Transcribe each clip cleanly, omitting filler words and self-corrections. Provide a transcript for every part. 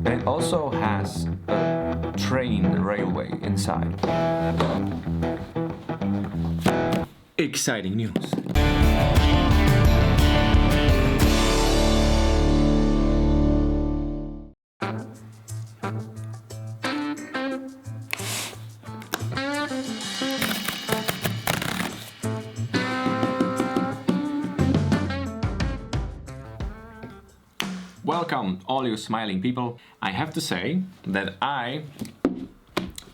And it also has a train railway inside. Exciting news. Welcome, all you smiling people. I have to say that I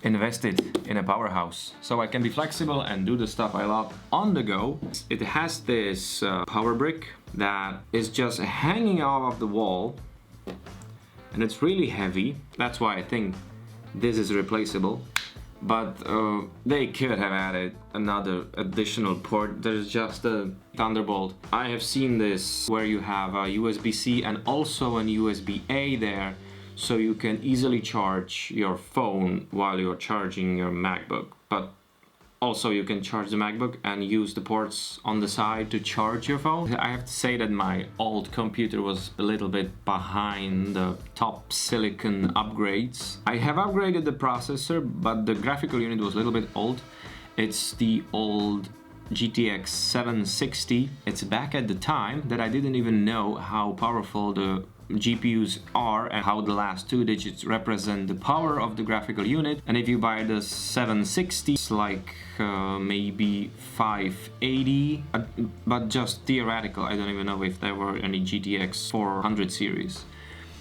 invested in a powerhouse, so I can be flexible and do the stuff I love on the go. It has this power brick that is just hanging off of the wall, and it's really heavy. That's why I think this is replaceable. But they could have added another additional port. There's just a Thunderbolt. I have seen this where you have a USB-C and also an USB-A there, so you can easily charge your phone while you're charging your MacBook. But also you can charge the MacBook and use the ports on the side to charge your phone. I have to say that my old computer was a little bit behind the top silicon upgrades. I have upgraded the processor, but the graphical unit was a little bit old. It's the old GTX 760. It's back at the time that I didn't even know how powerful the GPUs are and how the last two digits represent the power of the graphical unit. And if you buy the 760, it's like maybe 580, but just theoretical. I don't even know if there were any GTX 400 series.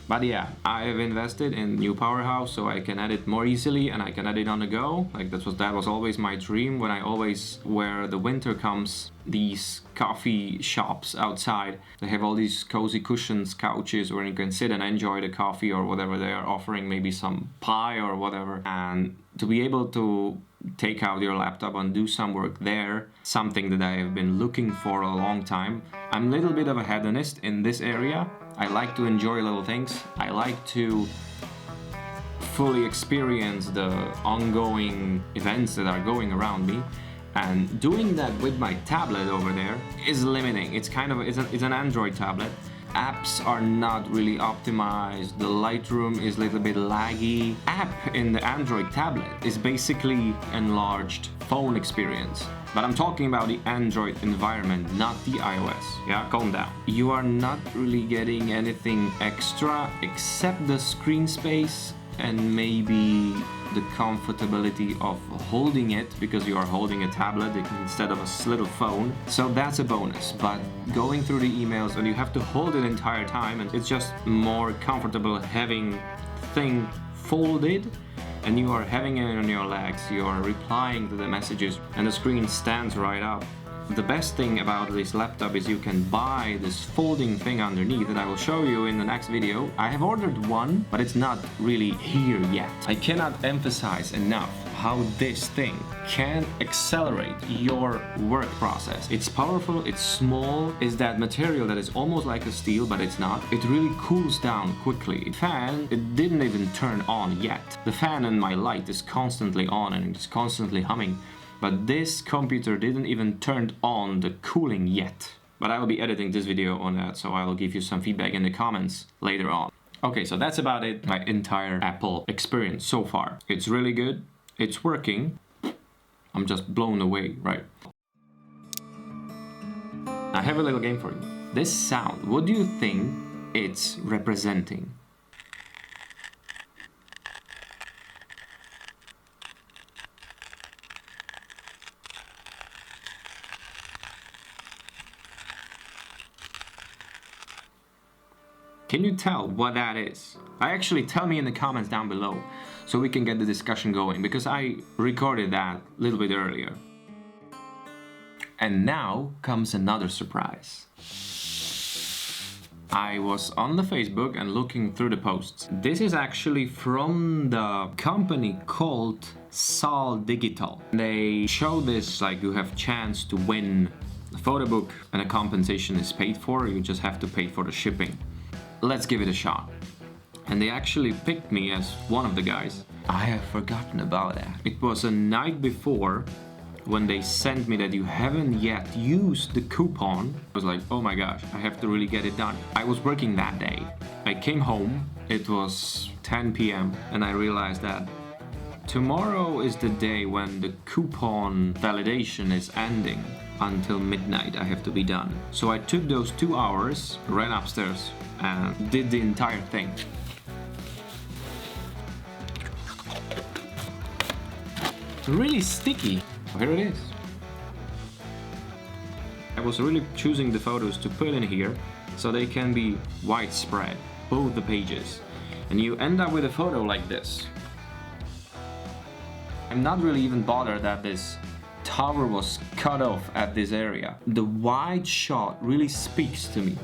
But yeah, I have invested in new powerhouse so I can edit more easily and I can edit on the go. Like that was always my dream. When I always, where the winter comes, these coffee shops outside, they have all these cozy cushions, couches where you can sit and enjoy the coffee or whatever they are offering, maybe some pie or whatever. And to be able to take out your laptop and do some work there, something that I have been looking for a long time. I'm a little bit of a hedonist in this area. I like to enjoy little things. I like to fully experience the ongoing events that are going around me. And doing that with my tablet over there is limiting. It's an Android tablet. Apps are not really optimized. The Lightroom is a little bit laggy. App in the Android tablet is basically enlarged phone experience. But I'm talking about the Android environment, not the iOS. Yeah, calm down. You are not really getting anything extra except the screen space and maybe the comfortability of holding it, because you are holding a tablet instead of a little phone. So that's a bonus. But going through the emails, and you have to hold it the entire time, and it's just more comfortable having thing folded and you are having it on your legs, you are replying to the messages and the screen stands right up. The best thing about this laptop is you can buy this folding thing underneath, and I will show you in the next video. I have ordered one, but it's not really here yet. I cannot emphasize enough how this thing can accelerate your work process. It's powerful, it's small, it's that material that is almost like a steel, but it's not. It really cools down quickly. The fan, it didn't even turn on yet. The fan in my light is constantly on and it's constantly humming. But this computer didn't even turn on the cooling yet. But I will be editing this video on that, so I will give you some feedback in the comments later on. Okay, so that's about it. My entire Apple experience so far. It's really good. It's working. I'm just blown away, right? I have a little game for you. This sound, what do you think it's representing? Can you tell what that is? Tell me in the comments down below so we can get the discussion going, because I recorded that a little bit earlier. And now comes another surprise. I was on the Facebook and looking through the posts. This is actually from the company called Sol Digital. They show this like you have chance to win a photo book and a compensation is paid for. You just have to pay for the shipping. Let's give it a shot. And they actually picked me as one of the guys. I have forgotten about that. It was a night before when they sent me that you haven't yet used the coupon, I was like, oh my gosh, I have to really get it done. I was working that day. I came home, it was 10 p.m. and I realized that tomorrow is the day when the coupon validation is ending. Until midnight I have to be done. So I took those 2 hours, ran upstairs and did the entire thing. It's really sticky. Here it is. I was really choosing the photos to put in here so they can be widespread, both the pages. And you end up with a photo like this. I'm not really even bothered that this tower was cut off at this area. The wide shot really speaks to me.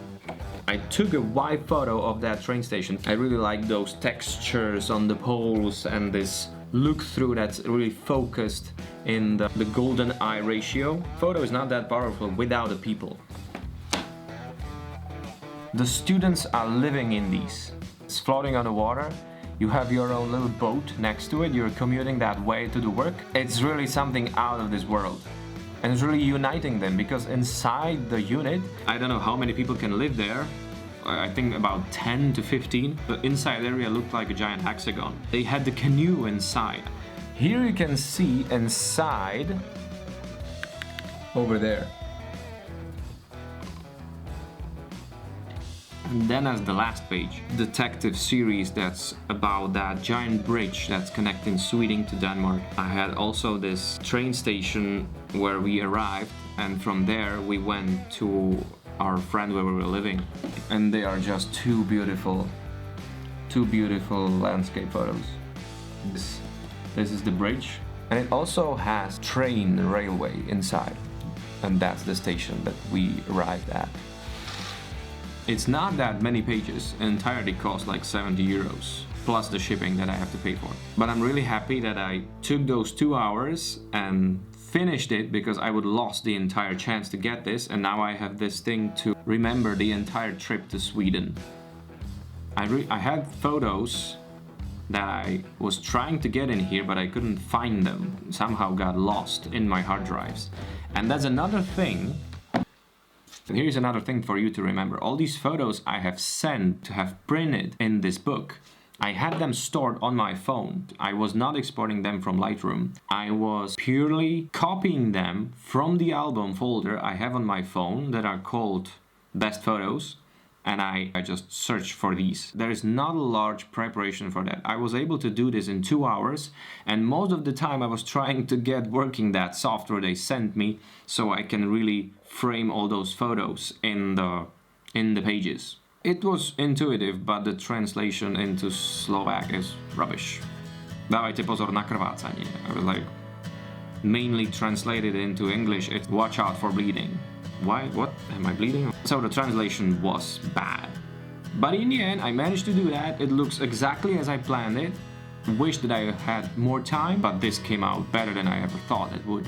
I took a wide photo of that train station. I really like those textures on the poles and this look through that's really focused in the golden eye ratio. Photo is not that powerful without the people. The students are living in these. It's floating on the water. You have your own little boat next to it. You're commuting that way to the work. It's really something out of this world. And it's really uniting them because inside the unit, I don't know how many people can live there. I think about 10 to 15. The inside area looked like a giant hexagon. They had the canoe inside. Here you can see inside over there. And then as the last page, detective series that's about that giant bridge that's connecting Sweden to Denmark. I had also this train station where we arrived, and from there we went to our friend where we were living. And they are just two beautiful landscape photos. This is the bridge, and it also has train railway inside, and that's the station that we arrived at. It's not that many pages, entirely cost like 70 euros, plus the shipping that I have to pay for. But I'm really happy that I took those 2 hours and finished it because I would lost the entire chance to get this, and now I have this thing to remember the entire trip to Sweden. I had photos that I was trying to get in here, but I couldn't find them. Somehow got lost in my hard drives. And that's another thing. And here's another thing for you to remember. All these photos I have sent to have printed in this book, I had them stored on my phone. I was not exporting them from Lightroom. I was purely copying them from the album folder I have on my phone that are called Best Photos. And I just searched for these. There is not a large preparation for that. I was able to do this in 2 hours, and most of the time I was trying to get working that software they sent me so I can really frame all those photos in the pages. It was intuitive, but the translation into Slovak is rubbish. Dávajte pozor na krvácanie. I was like, mainly translated into English, it's watch out for bleeding. Why? What? Am I bleeding? So the translation was bad. But in the end, I managed to do that. It looks exactly as I planned it. Wish that I had more time, but this came out better than I ever thought it would.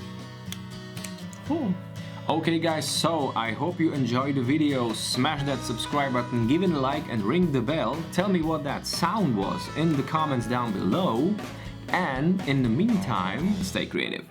Oh. Okay guys, so I hope you enjoyed the video. Smash that subscribe button, give it a like and ring the bell. Tell me what that sound was in the comments down below. And in the meantime, stay creative.